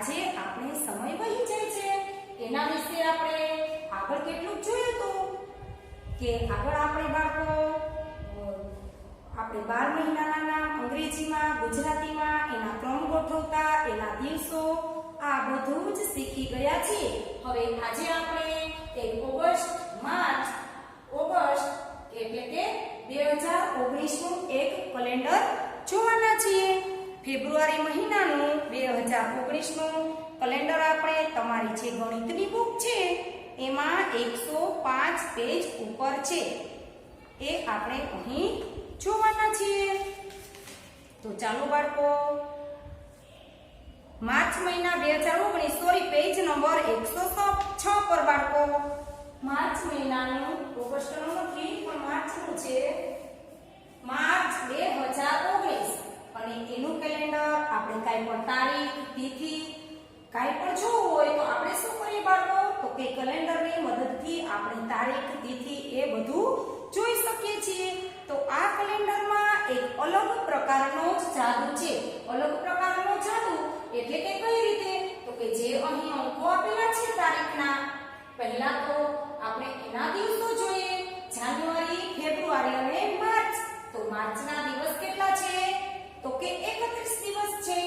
આજે આપણે સમય વહી જાય છે એના વિશે આપણે આગળ કેટલું જોયું હતું કે આગળ આપણે બાળકો આપણે 12 મહિનાના નામ અંગ્રેજીમાં ગુજરાતીમાં એના ક્રમ ગોઠવતા એના દિવસો આ બધું જ શીખી ગયા છીએ। હવે આજે આપણે 1 ઓગસ્ટ માર્ચ ઓગસ્ટ એટલે કે 2019 નું એક કેલેન્ડર જોવાના છીએ। ફેબ્રુઆરી મહિનાનું 2019 નું કેલેન્ડર આપણે તમારી જે ગણિતની બુક છે એમાં 105 પેજ ઉપર છે એ આપણે અહીં જોવાના છીએ। તો ચાલો બાળકો માર્ચ મહિના 2019 સોરી પેજ નંબર 106 પર બાળકો માર્ચ મહિનાનું ઓગસ્ટનું નથી પણ માર્ચનું છે માર્ચ 2019 અને એનું કેલેન્ડર આપણે કાઈ પણ તારીખ તિથિ કાઈ પણ જોવું હોય તો આપણે શું કરીએ બાળકો તો કે કેલેન્ડરની મદદથી આપણે તારીખ તિથિ એ બધું જોઈ શકીએ છીએ। તો આ કેલેન્ડરમાં એક અલગ પ્રકારનો જાદુ છે। અલગ પ્રકારનો જાદુ એટલે કે કઈ રીતે તો કે જે અહીં અંકો આપેલા છે તારીખના પહેલા તો આપણે એના દિવસો જોઈએ જાન્યુઆરી ફેબ્રુઆરી અને માર્ચ। તો માર્ચના દિવસ કેટલા છે તો કે 31 દિવસ છે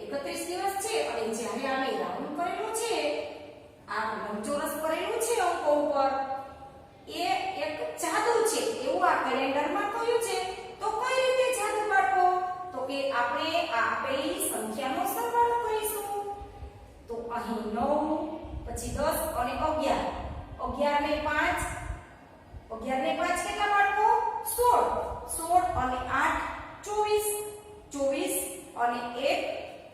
31 દિવસ છે અને જ્યારે આને રાઉન્ડ કરેલું છે આ લંબચોરસ કરેલું છે અંકો ઉપર એ એક જાદુ છે એવું આ કેલેન્ડરમાં કહ્યું છે। તો કઈ રીતે જાદુ બાળકો તો કે આપણે આ આપેલી સંખ્યાનો સરવાળો કરીશું। તો અહીં 9 પછી 10 અને 11 11 ને 5 11 ને 5 કેટલા બાળકો 16 16 અને 8 24 24 અને 1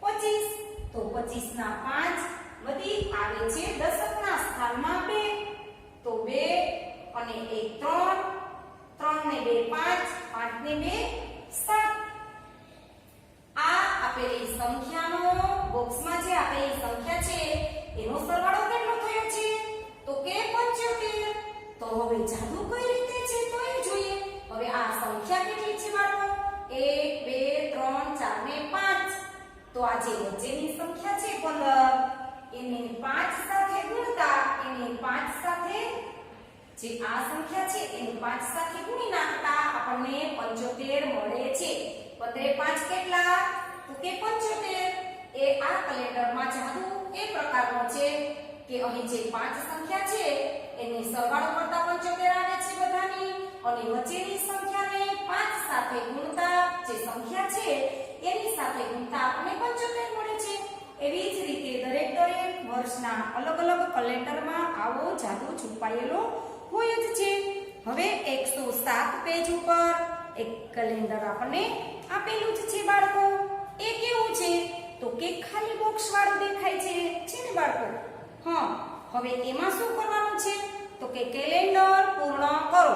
25 તો 25 ના 5 વધી આવે છે દશકના સ્થાનમાં 2 તો 2 અને 1 3 3 ને 2 5 5 ને 2 7 આ આપેલી સંખ્યાનો બોક્સમાં જે આપેલી સંખ્યા છે એનો સરવાળો કેટલો થયો છે તો કે 75। તો હવે જાદુ કઈ રીતે છે તો એ જોઈએ। હવે આ સંખ્યા કેટલી છે બાળકો 1 2 3 4 ને 5 તો આ જે વચ્ચેની સંખ્યા છે 15 એને 5 સાથે ગુણતા એને 5 સાથે જે આ સંખ્યા છે એને 5 સાથે ગુણી નાખતા આપણને 75 મળે છે। 5 કેટલા તો કે 75 એ આ કેલેન્ડરમાં જાદુ એ પ્રકારનો છે કે અહીં જે 5 સંખ્યા છે એને સરવાળો કરતા 75 આવે છે બધાની અને વચ્ચેની સંખ્યાને 5 સાથે ગુણતા જે સંખ્યા છે એની સાથે ગુણતા આપણને 75 મળે છે। એવી જ રીતે દરેક વર્ષના અલગ અલગ કેલેન્ડરમાં આવો જાદુ છુપાયેલો હોય જ છે। હવે 107 પેજ ઉપર એક કેલેન્ડર આપણને આપેલું જ છે બાળકો એ કેવું છે તો કે ખાલી બોક્સ વાળું દેખાય છે ને બાળકો હા હવે એમાં શું કરવાનું છે તો કે કેલેન્ડર પૂર્ણ કરો।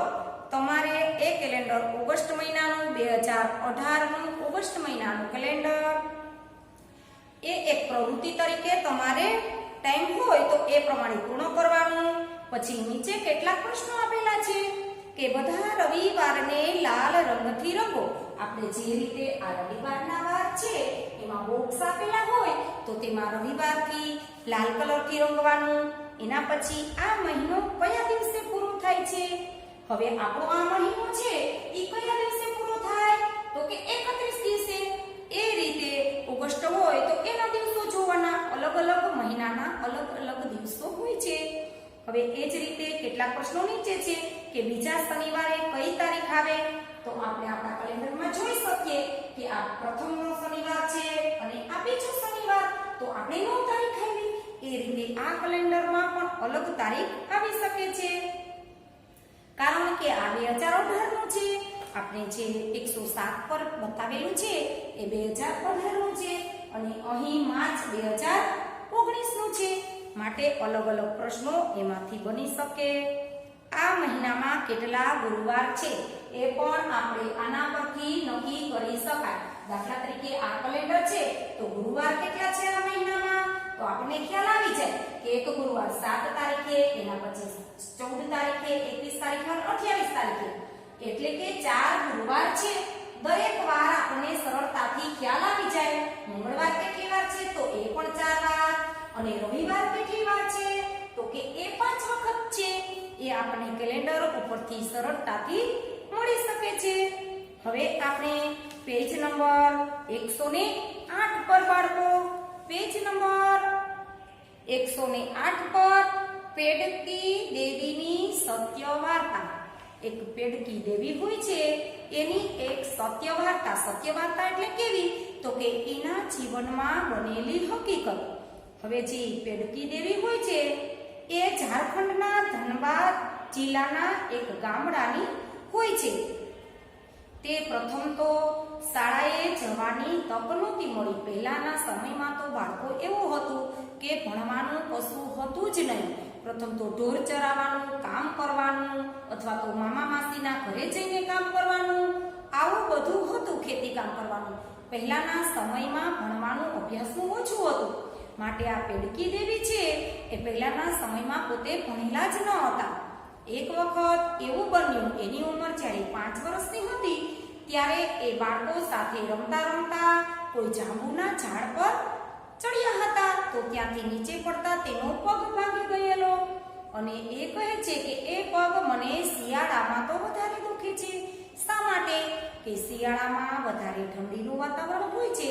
તમારે એ કેલેન્ડર ઓગસ્ટ મહિનાનું 2018 નું ઓગસ્ટ મહિનાનું કેલેન્ડર એ એક પ્રવૃત્તિ તરીકે તમારે ટાઈમ હોય તો એ પ્રમાણે પૂર્ણ કરવાનું। પછી નીચે કેટલાક પ્રશ્નો આપેલા છે કે બધા રવિવારને લાલ રંગથી રંગો। આપણે જે રીતે આ રવિવારના વાર છે એમાં બોક્સ આપેલા હોય તો તેમાં રવિવારથી લાલ કલરથી રંગવાનું। એના પછી આ મહિનો કયા દિવસે પૂરો થાય છે હવે આપણો આ મહિનો છે એ કયા દિવસે પૂરો થાય તો કે 31 દિવસે। એ રીતે ઓગસ્ટ હોય તો એના દિવસો જોવાના અલગ અલગ મહિનાના અલગ અલગ દિવસો હોય છે। હવે એ જ રીતે કેટલાક પ્રશ્નો નીચે છે કે બીજા શનિવારે કઈ તારીખ આવે તો આપણે આપણા કેલેન્ડરમાં જોઈ શકીએ કે આ પ્રથમનો શનિવાર છે અને આ બીજો શનિવાર તો આપણે 9 તારીખ આવી। એ રીતે આ કેલેન્ડરમાં પણ અલગ તારીખ આવી શકે છે કારણ કે આ 2018 નું છે। આપણે જે 107 પર બતાવેલું છે એ 2018 નું છે અને અહીં માર્ચ 2019 નું છે માટે અલગ અલગ પ્રશ્નો એમાંથી બની શકે। આ મહિનામાં કેટલા ગુરુવાર છે એ પણ આપણે આના પરથી નક્કી કરી શકાય। દાખલા તરીકે આ કેલેન્ડર છે તો ગુરુવાર કેટલા છે આ મહિનામાં તો આપણને ખ્યાલ આવી જાય કે એક ગુરુવાર 7 તારીખે એના પછી 14 તારીખે 21 તારીખે અને 28 તારીખે એટલે કે 4 ગુરુવાર છે દરેક વાર આપણને સરળતાથી ખ્યાલ આવી જાય. મંગળવાર કેટલી વાર છે તો એ પણ 4 વાર, અને રવિવાર કેટલી વાર છે તો કે એ 5 વખત છે. એ આપણે કેલેન્ડર ઉપરથી સરળતાથી મળી શકે છે. હવે આપણે પેજ નંબર 108 પર બાળકો, પેજ નંબર 108 પર પેડકી દેવીની સત્ય વાર્તા. એક પેડકી દેવી હોય છે એની એક સત્ય વાર્તા. સત્ય વાર્તા એટલે કેવી તો કે એના જીવનમાં બનેલી હકીકત. હવે જે પેડકી દેવી હોય છે એ ઝારખંડના ધનબાદ જિલ્લાના એક ગામડાની હોય છે. તે પ્રથમ તો શાળાએ જવાની તક નહોતી મળી. પહેલાના સમયમાં તો બાળકો એવું હતું કે ભણવાનું કશું હતું જ નહીં. પ્રથમ તો ઢોર ચરાવવાનું, કામ કરવાનું, અથવા તો મામા માસીના ઘરે જઈને કામ કરવાનું, આવું બધું હતું, ખેતી કામ કરવાનું. પહેલાના સમયમાં ભણવાનું, અભ્યાસનું ઓછું હતું. માટે આ પેડકી દેવી છે એ પહેલાના સમયમાં પોતે ભણેલા જ ન હતા. એક વખત એવું બન્યું, એની ઉંમર જ્યારે 5 વર્ષની હતી ત્યારે એ બાળકો સાથે રમતા રમતા કોઈ જાંબુના ઝાડ પર ચડ્યા હતા. તો ત્યાંથી નીચે પડતા તેનો પગ ભાગી ગયેલો, અને એ કહે છે કે એ પગ મને શિયાળામાં તો વધારે દુખે છે. શા માટે? કે શિયાળામાં વધારે ઠંડીનું વાતાવરણ હોય છે,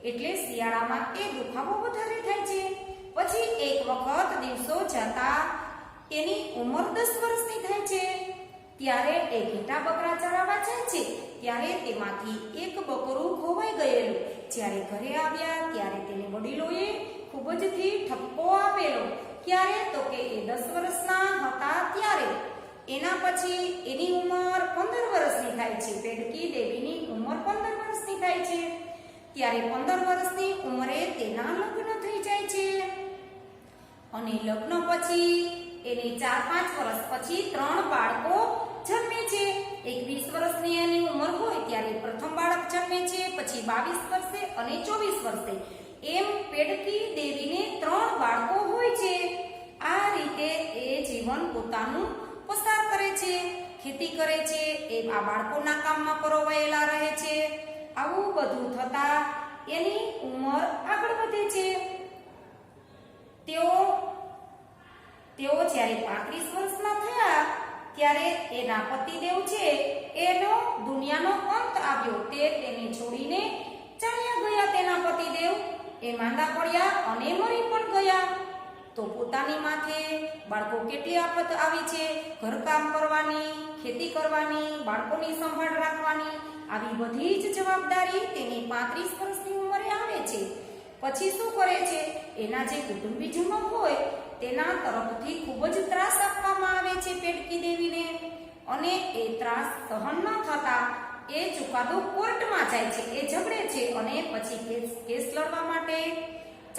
એટલે શિયાળામાં એ દુખાવો વધારે થાય છે. પછી એક વખત દિવસો જતા એની ઉંમર 10 વર્ષની થાય છે. ત્યારે એ ઘેટા બકરા ચરાવવા જાય છે. ત્યારે તેમાંથી એક બકરું ખોવાઈ ગયેલું. જ્યારે ઘરે આવ્યા ત્યારે તેને વડીલોએ ખૂબ જ ઠપકો આપેલો. ક્યારે? તો કે એ 10 વર્ષના હતા ત્યારે. એના પછી એની ઉંમર 15 વર્ષની થાય છે. પેડકી દેવીની ઉંમર 15 વર્ષની થાય છે. ત્યારે 15 વર્ષની ઉંમરે તેના લગ્ન થઈ જાય છે. અને લગ્ન પછી એને 4-5 વર્ષ પછી 3 બાળકો જન્મે છે. 21 વર્ષની એની ઉંમર હોય ત્યારે પ્રથમ બાળક જન્મે છે, પછી 22 વર્ષે અને 24 વર્ષે. એમ પેડકી દેવીને 3 બાળકો હોય છે. આ રીતે એ જીવન પોતાનું પસાર કરે છે, ખેતી કરે છે, એ આ બાળકોના કામમાં પરોવાયેલા રહે છે. આવું બધું થતા એની ઉંમર આગળ વધે છે. તેઓ જ્યારે 35 વર્ષના થયા ત્યારે એના પતિદેવ છે એનો દુનિયાનો અંત આવ્યો. તે તેને છોડીને ચાલ્યા ગયા. તેના પતિદેવ એ માંદા પડ્યા અને મરી પણ ગયા. તો પોતાની માથે બાળકો કેટલી આફત આવી છે. ઘરકામ કરવાની, ખેતી કરવાની, બાળકોની સંભાળ રાખવાની, આવી બધી જ જવાબદારી તેની 35 વર્ષની ઉંમરે આવે છે. પછી શું કરે છે? એના જે કુટુંબીજનો હોય તેના તરફથી ખૂબ જ ત્રાસ આપવામાં આવે છે પેડકી દેવીને, અને એ ત્રાસ સહન ન થતા એ ચુકાદો કોર્ટમાં જાય છે. એ ઝઘડે છે અને પછી કેસ લડવા માટે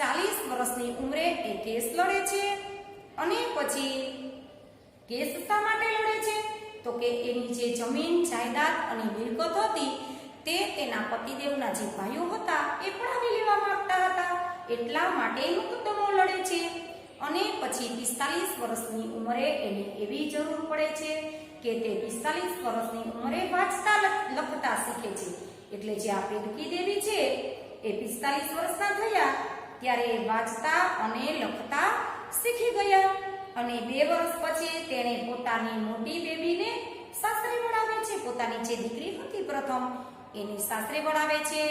40 વર્ષની ઉંમરે એ કેસ લડે છે. અને પછી કેસ શા માટે લડે છે? તો કે એની જે જમીન, જાયદાદ અને મિલકત હતી તે તેના પતિદેવના જે ભાઈઓ હતા એ પડાવી લેવા માંગતા હતા. એટલા માટે મુકદ્દમો લડે છે. અને પછી 45 વર્ષની ઉંમરે એને એવી જરૂર પડે છે કે તે 45 વર્ષની ઉંમરે વાંચતા લખતા શીખે છે. એટલે જે આ પેડકી દેવી છે એ 45 વર્ષના થયા ત્યારે વાંચતા અને લખતા શીખી ગયા. અને 2 વર્ષ પછી તેણે પોતાની મોટી બેબીને સાસરે વળાવે છે. પોતાની જે દીકરી હતી પ્રથમ એને સાસરે વળાવે છે.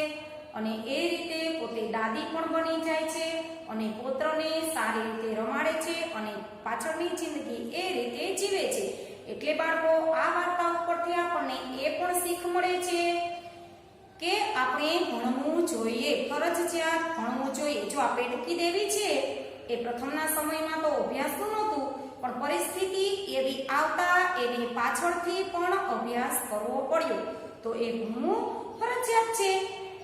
અને એ રીતે પોતે દાદી પણ બની જાય છે અને પુત્રને સારી રીતે રમાડે છે અને પાછળની જિંદગી એ રીતે જીવે છે. એટલે બાળકો, આ વાર્તા ઉપરથી આપણને એ પણ શીખ મળે છે કે આપણે ભણવું જોઈએ, ફરજિયાત ભણવું જોઈએ. જો આ પેડકી દેવી છે એ પ્રથમના સમયમાં તો અભ્યાસનું નહોતું, પણ પરિસ્થિતિ એવી આવતા એને પાછળથી પણ અભ્યાસ કરવો પડ્યો. તો એ ભણવું ફરજિયાત છે.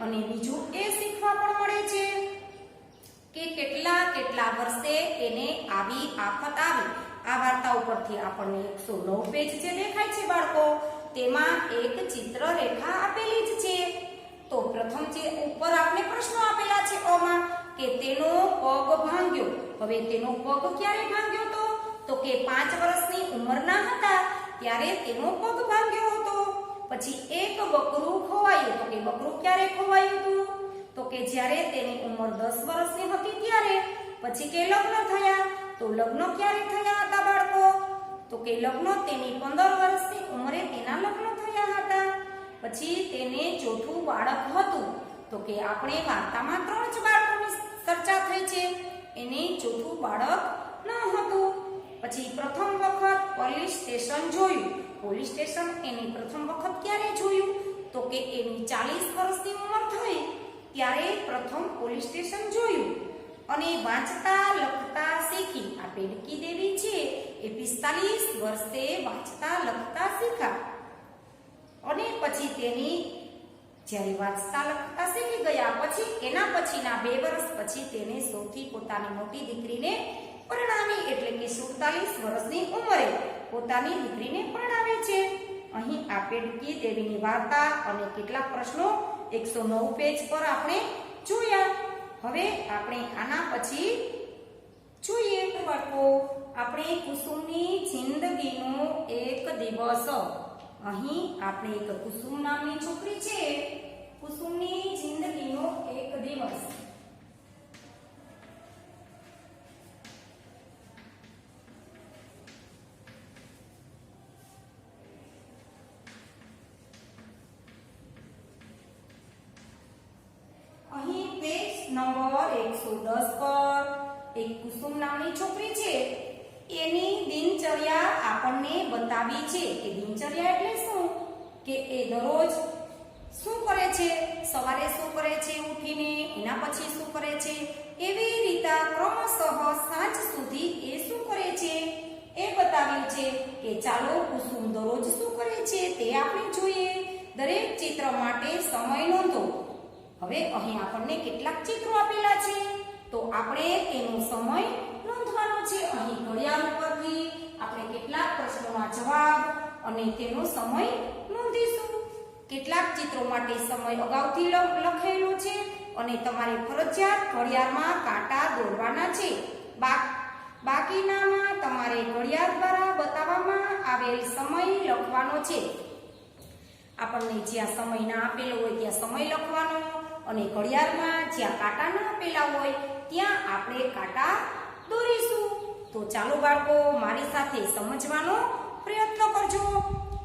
અને બીજું એ શીખવા પણ મળે છે કે કેટલા વર્ષે એને આવી આફત આવી. આ વાર્તા ઉપરથી આપણને 109 પેજ જે દેખાય છે બાળકો, તેમાં એક ચિત્ર રેખા આપેલી જ છે. તો પ્રથમ જે ઉપર આપણે પ્રશ્નો આપેલા છે ઓમાં કે તેનો પગ ભાંગ્યો. હવે તેનો પગ ક્યારે ભાંગ્યો હતો? તો કે 5 વર્ષની ઉંમરના હતા ત્યારે તેનો પગ ભાંગ્યો હતો. પછી એક બકરું ખોવાયું. તો કે બકરું ક્યારે ખોવાયું હતું? તો કે જ્યારે તેની ઉંમર 10 વર્ષની હતી ત્યારે. પછી કે લગ્ન થયા. તો લગ્ન ક્યારે થયા હતા બાળકો? તો કે લગ્ન તેની 15 વર્ષની ઉંમરે તેના લગ્ન થયા હતા. પછી તેને ચોથું બાળક હતું. તો કે આપણે વાર્તામાં 3 જ બાળકોની ચર્ચા થઈ છે, એને ચોથું બાળક ન હતું. પછી પ્રથમ વખત પોલીસ સ્ટેશન જોયું. પોલીસ સ્ટેશન એની પ્રથમ વખત ક્યારે જોયું? તો કે એની 40 વર્ષની ઉંમર થઈ ત્યારે પ્રથમ પોલીસ સ્ટેશન જોયું. અને વાંચતા લખતા શીખી. આ પેડકી દેવી છે એ 45 વર્ષે વાંચતા લખતા શીખ્યા. અને પછી તેની જ્યારે વાંચતા લખતા શીખી ગયા પછી એના પછીના 2 વર્ષ પછી તેને સૌથી પોતાની મોટી દીકરીને પરણાવી. એટલે કે 47 વર્ષની ઉંમરે પોતાની દીકરીને પરણાવે છે. અહીં આ પેડકી દેવીની વાર્તા અને કેટલાક પ્રશ્નો 109 પેજ પર આપણે જોયા. હવે આપણે આના પછી જોઈએ બાળકો, આપણે કુસુમની જિંદગીનો એક દિવસ. અહીં આપણે એક કુસુમ નામની છોકરી છે, કુસુમની જિંદગીનો એક દિવસ. અહીં પેજ નંબર 110 પર એક કુસુમ નામની છોકરી છે, એની દિનચર્યા આપણને બતાવી છે. કે દિનચર્યા એટલે શું? કે એ દરરોજ શું કરે છે, સવારે શું કરે છે ઉઠીને, એના પછી શું કરે છે, એવી રીતે ક્રમશઃ સાંજ સુધી એ શું કરે છે એ બતાવ્યું છે. કે ચાલો કુસુમ દરરોજ શું કરે છે તે આપણે જોઈએ. દરેક ચિત્ર માટે સમય નોંધો. હવે અહીં આપણને કેટલાક ચિત્રો આપેલા છે તો આપણે તેનો સમય નોંધવાનો છે. અહીં ઘડિયાળ ઉપરથી આપણે કેટલાક પ્રશ્નોના જવાબ અને તેનો સમય નોંધીશું. કેટલાક ચિત્રો માટે સમય અગાઉથી લખેલો છે અને તમારે ફરજિયાત ઘડિયાળમાં કાંટા દોરવાના છે. બાકીનામાં તમારે ઘડિયાળ દ્વારા બતાવવામાં આવેલ સમય લખવાનો છે. આપણને જ્યાં સમય ના આપેલો હોય ત્યાં સમય લખવાનો અને ઘડિયાળમાં જ્યાં કાંટા ના આપેલા હોય ત્યાં આપણે કાંટા દોરીશું. તો ચાલો બાળકો મારી સાથે સમજવાનો પ્રયત્ન કરજો.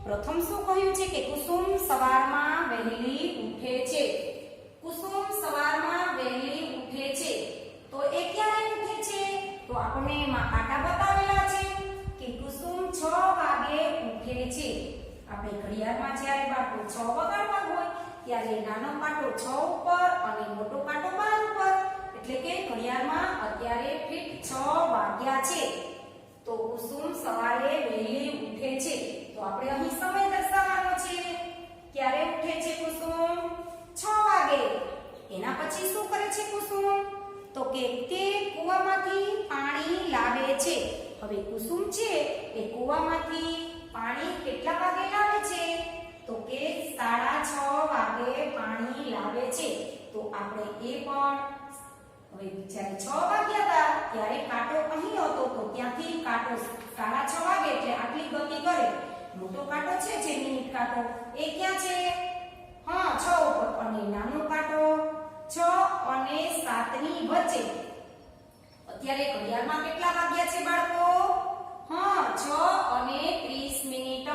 પ્રથમ શું કહ્યું છે કે કુસુમ સવારમાં વહેલી ઉઠે છે. કુસુમ સવારમાં વહેલી ઉઠે છે. તો એ ક્યારે ઉઠે છે? તો આપણને એમાં કાંટા બતાવેલા છે કે કુસુમ 6 વાગે ઉઠે છે. આપણે ઘડિયાળમાં જ્યારે બાળકો 6 વગાડવા હોય ત્યારે નાનો કાંટો 6 ઉપર અને મોટો કાંટો 12 ઉપર. એટલે કે ઘડિયાળમાં અત્યારે ફીટ 6 વાગ્યા છે. તો કુસુમ સવારે વહેલી ઉઠે છે. તો આપણે અહીં સમય દર્શાવવાનો છે. ક્યારે ઉઠે છે કુસુમ? 6 વાગે. એના પછી શું કરે છે કુસુમ? તો કે તે કૂવામાંથી પાણી લાવે છે. હવે કુસુમ છે એ કૂવામાંથી પાણી કેટલા વાગે લાવે છે? તો કે 6:30 વાગે પાણી લાવે છે. તો આપણે એ પણ હવે જ્યારે 6 વાગ્યા હતા ત્યારે કાંટો અહીં હતો તો ત્યાંથી કાંટો 6:30 વાગે એટલે આટલી ગતિ કરે. મોટો કાંટો છે જે મિનિટ કાંટો એ ક્યાં છે? હા 6 ઉપર. અને નાનો કાંટો 6 અને 7 ની વચ્ચે. અત્યારે ઘડિયાળમાં કેટલા વાગ્યા છે બાળકો? હા 6 અને 30 મિનિટ.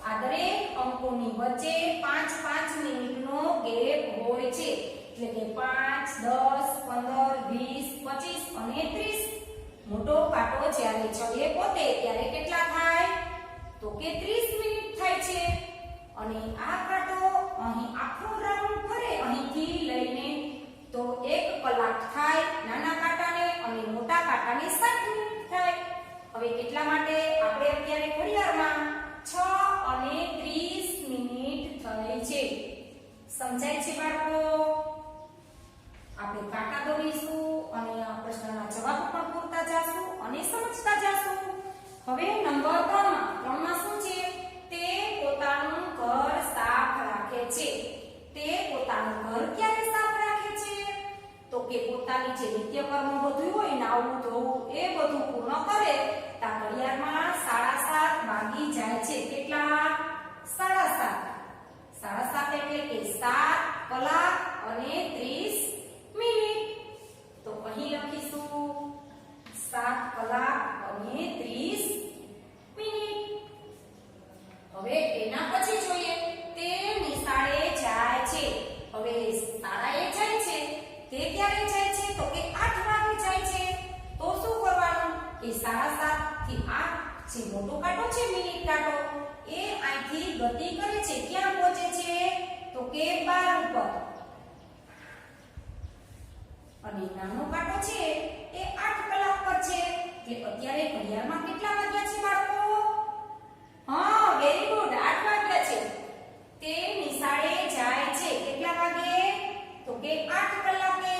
આ દરેક અંકોની વચ્ચે 5-5 મિનિટનો ગેપ હોય છે. એટલે કે 5, 10, 15, 20, 25 અને 30. મોટો કાંટો જ્યારે છગે પોતે ત્યારે કેટલા થાય? તો કે 30 મિનિટ થાય છે. અને આ કાંટો અહીં આખો રાઉન્ડ ફરે અહીંથી લઈને તો 1 કલાક થાય નાના કાંટાને અને મોટા કાંટાને 7 મિનિટ થાય. હવે કેટલા માટે? આપણે અત્યારે ઘડિયાળમાં 6 અને 30 મિનિટ થઈ છે. સમજાય છે બાળકો? આપણે કાંટા દોરીશું અને આ પ્રશ્નના જવાબ પણ પૂરતા જાશું અને સમજતા જાશું. હવે નંબર 3 માં શું છે? તે પોતાનું ઘર સાફ રાખે છે. તે પોતાનું ઘર ક્યારે સાફ રાખે છે? તો કે પોતાની જે નિત્યકર્મ બધું હોય નાવું ધોવું એ બધું પૂર્ણ કરે ત્યાં ઘડિયાળમાં 7:30 વાગી જાય છે. કેટલા? 7:30. 7:30 થી આ જે મોટો કાંટો છે મિનિટ કાંટો એ અહીંથી ગતિ કરે છે, ક્યાં પહોંચે છે તો કે 12 ઉપર, અને નાનો કાંટો છે એ 8 કલાક પર છે કે અત્યારે ઘડિયાળમાં કેટલા વાગ્યા છે બાળકો? હા, વેરી ગુડ, 8 વાગ્યા છે. તે નિશાળે જાય છે કેટલા વાગે તો કે 8 કલાકે.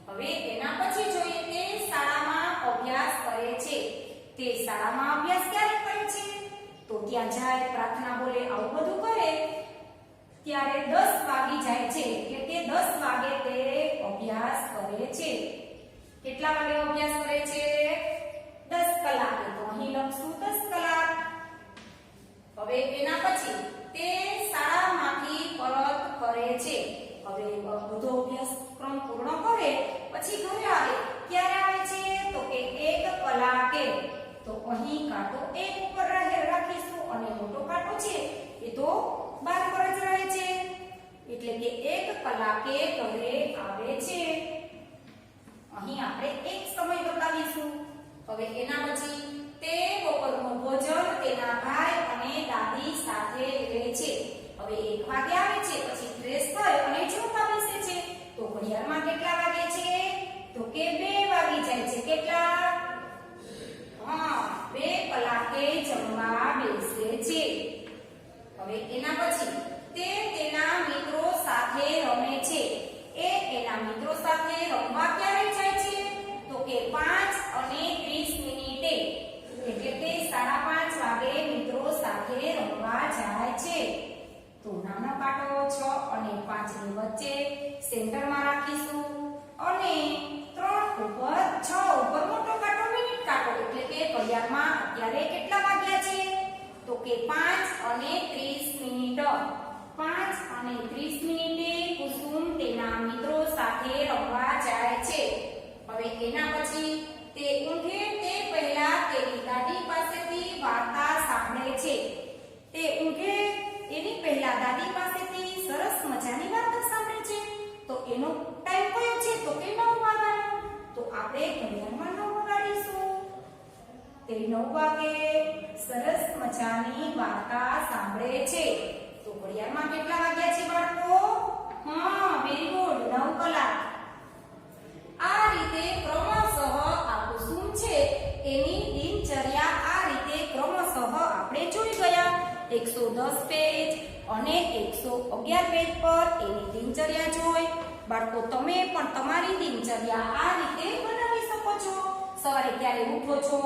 હવે એના પછી જોઈએ તે શાળામાં અભ્યાસ કરે છે. તે શાળામાં અભ્યાસ ક્યારે કરે છે તો ત્યાં જાય, પ્રાર્થના બોલે, આવું બધું કરે ત્યારે 10 વાગી જાય છે, એટલે કે 10 વાગે તે અભ્યાસ કરે છે. કેટલા વાગે અભ્યાસ કરે છે? 10 કલાકે. તો અહીં લખશું 10 કલાક. હવે એના પછી તે શાળામાંથી પરત કરે છે. હવે બધો અભ્યાસક્રમ પૂર્ણ કરે પછી ઘરે આવે. ક્યારે આવે છે તો કે 1 કલાકે. તો અહીં કાંટો 1 ઉપર રાખીશું અને મોટો કાંટો છે એ તો 12 પર જ રહે છે, એટલે કે 1 કલાકે ઘરે આવે છે. અહીં આપણે એક સમય બતાવીશું. હવે એના પછી તે બપોરનું ભોજન તેના ભાઈ અને દાદી સાથે લે છે. હવે 1 વાગે આવે છે, પછી ફ્રેશ થઈ અને જમવા બેસે છે. તો ઘડિયાળમાં કેટલા વાગે છે તો કે 2 વાગી જાય છે. કેટલા? હા, 2 કલાકે જમવા બેસે છે. હવે એના પછી તે તેના મિત્રો સાથે રમે છે. એના મિત્રો સાથે રમવા ક્યારે જાય છે તો કે 5 અને 30 મિનિટે, એટલે કે 5:30 વાગે મિત્રો સાથે રમવા જાય છે. તો નાનો કાંટો 6 અને 5 ની વચ્ચે સેન્ટરમાં રાખીશું અને 3 ઉપર 6 ઉપર મોટો કાંટો મિનિટ કાંટો, એટલે કે ઘડિયાળમાં અત્યારે કેટલા વાગ્યા છે તો કે 5 અને 30 મિનિટ. 5 અને 30 મિનિટે કુસુમ તેના મિત્રો સાથે રમવા જાય છે. હવે એના પછી તે ઊંઘે તે પહેલા તેની દાદી પાસેથી વાર્તા સાંભળે છે. તે ઊંઘે એની પહેલા દાદી પાસેથી સરસ મજાની વાર્તા સાંભળે છે. તો એનો ટાઈમ કયો છે તો કે 9 વાગ્યાનો. તો આપણે ઘડિયાળમાં 9 વગાડીશું. તે 9 વાગે સરસ મજાની વાર્તા સાંભળે છે. તો ઘડિયાળમાં કેટલા વાગ્યા છે બાળકો? હા, વેરી ગુડ, 9 કલાક. આ રીતે ક્રમશઃ આ કુસુમ છે એની દિનચર્યા આ રીતે ક્રમશઃ આપણે જોઈ ગયા. 110 પેજ અને 111 પેજ પર એની દિનચર્યા જોઈ. બાળકો તમે પણ તમારી દિનચર્યા આ રીતે બનાવી શકો છો. સવારે ક્યારે ઉઠો છો,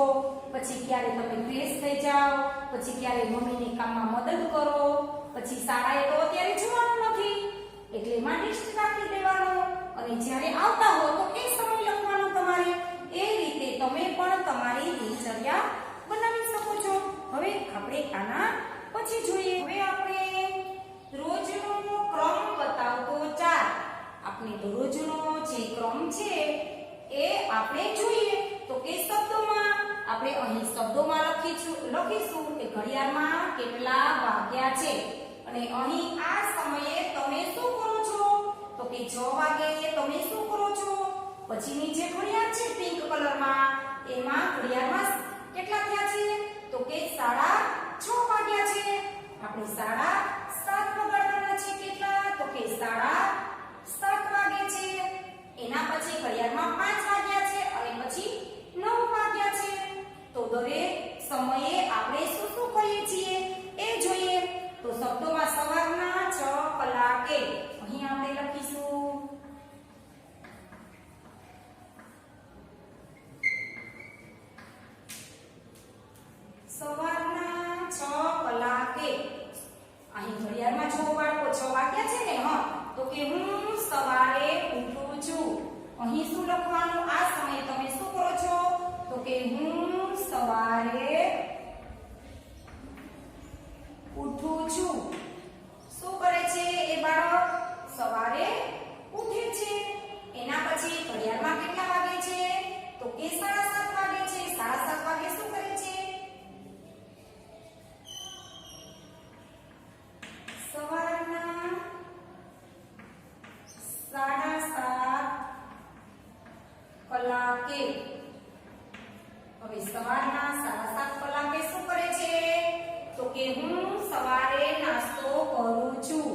પછી ક્યારે તમે ફ્રેશ થઈ જાઓ, પછી ક્યારે મમ્મીને કામમાં મદદ કરો, પછી શાળાએ તો અત્યારે જવાનું નથી એટલે માટે જ રાખી દેવાનો, અને જ્યારે આવતા હો તો એ સમય લખવાનો તમારે. એ રીતે તમે પણ તમારી દિનચર્યા બનાવી શકો છો. હવે આપણે આના પછી જોઈએ. હવે આપણે રોજનો ક્રમ બતાવતો ચાર્ટ, આપણે દરરોજનો જે ક્રમ છે એ આપણે જોઈએ. તો કે શબ્દોમાં આપણે અહીં શબ્દોમાં લખીશું કે ઘડિયાળમાં કેટલા વાગ્યા છે, અને અહીં આ સમયે તમે શું કરો છો તો કે 6 વાગે તમે શું કરો છો. પછીની જે ઘડિયાળ છે પિંક કલરમાં એમાં ઘડિયાળમાં કેટલા થયા છે તો કે 6:30 વાગ્યા છે. આપણે 7:30 વગાડવાના છે. કેટલા તો કે 7:30 વાગે છે. એના પછી ઘડિયાળમાં 5 વાગ્યા છે અને પછી 9 વાગ્યા છે. તો દરેક સમયે આપણે શું શું કરીએ છીએ એ જોઈએ. તો શબ્દોમાં સવારના 6 કલાકે અહીં આપણે લખીશું. સવારના 6 કલાકે. અહીં ઘડિયાળમાં જો બાળકો 6 વાગ્યા છે ને, હા, તો કે હું સવારે ઉઠું છું. અહીં શું લખવાનું? આ સમયે તમે શું કરો છો તો કે હું સવારે ઉઠું છું. શું કરે છે એ બાળક? સવારે ઉઠે છે. એના પછી ઘડિયાળમાં કેટલા વાગે છે તો કે 7:30 વાગે છે. 7:30 વાગે શું કરે છે? સવારના 7:30 કલાકે. હવે 7:30 સવારના 7:30 કલાકે શું કરે છે? તો કે હું સવારે નાસ્તો કરું છું.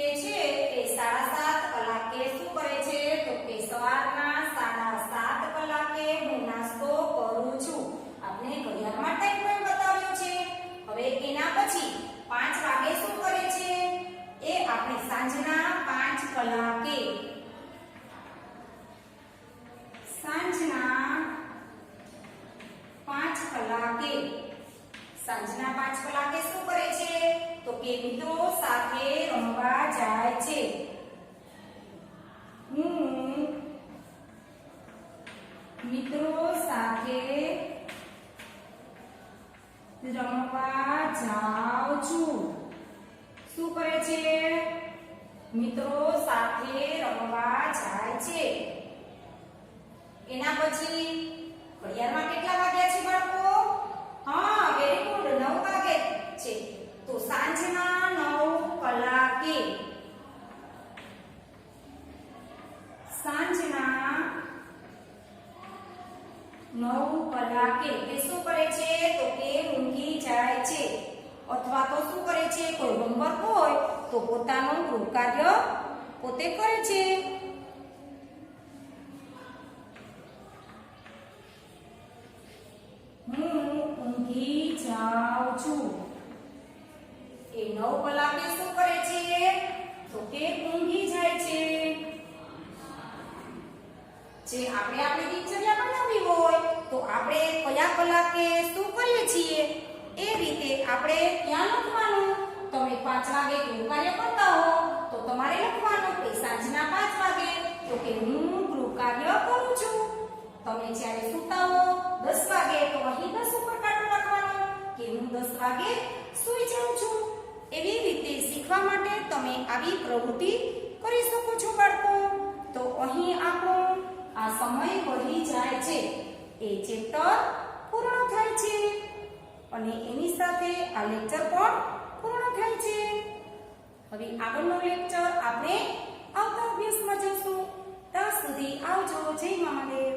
એ છે એ 7:30 કલાકે શું કરે છે? તો કે સવારના 7:30 કલાકે હું નાસ્તો કરું છું. આપણે ઘડિયાળમાં ટાઈમ પણ બતાવ્યો છે. હવે એના પછી 5 વાગે શું કરે છે? એ આપણે સાંજના 5 કલાકે સાંજના 5 કલાકે શું કરે છે? તો કે મિત્રો સાથે રમવા જાય છે. હું મિત્રો સાથે રમવા જાઉં છું. શું કરે છે? મિત્રો સાથે રમવા જાય છે. એના પછી ઘડિયાળમાં કેટલા વાગ્યા છે બાળકો? હા, વેરી ગુડ, 9 વાગે છે. તો સાંજના 9 કલાકે તે શું કરે છે? તો કે ઊંઘી જાય છે. અથવા તો શું કરે છે? કોઈ હોમવર્ક હોય તો પોતાનું ગૃહ કાર્ય પોતે કરે છે. હું ઊંઘી જાઉં છું. એ 9 કલાકે શું કરે છે? તો કે ઊંઘી જાય છે. જે આપણે આપણી દિનચર્યા બનાવવી હોય તો આપણે કયા કલાકે શું કરીએ છીએ એ રીતે આપણે ત્યાં લખવાનું. તમે 5 વાગે ગૃહ કાર્ય કરતા હો તો તમારે લખવાનું કે સાંજના 5 વાગે તો કે હું ગૃહ કાર્ય કરું છું. તમે જ્યારે સૂતા હો 10 વાગે તો અહીં 10 ઉપર કાંટો લખવાનો કે હું 10 વાગે સૂઈ જાઉં છું. એવી રીતે શીખવા માટે તમે આવી પ્રવૃત્તિ કરી શકો છો બાળકો. તો અહીં આપણો આ સમય વહી જાય છે. એ ચેપ્ટર પૂર્ણ થાય છે અને એની સાથે આ લેક્ચર પણ પૂર્ણ થાય છે. હવે આગળનો લેક્ચર આપણે આવતા અભ્યાસમાં જોશું. ત્યાં સુધી આવજો. જય મહાદેવ.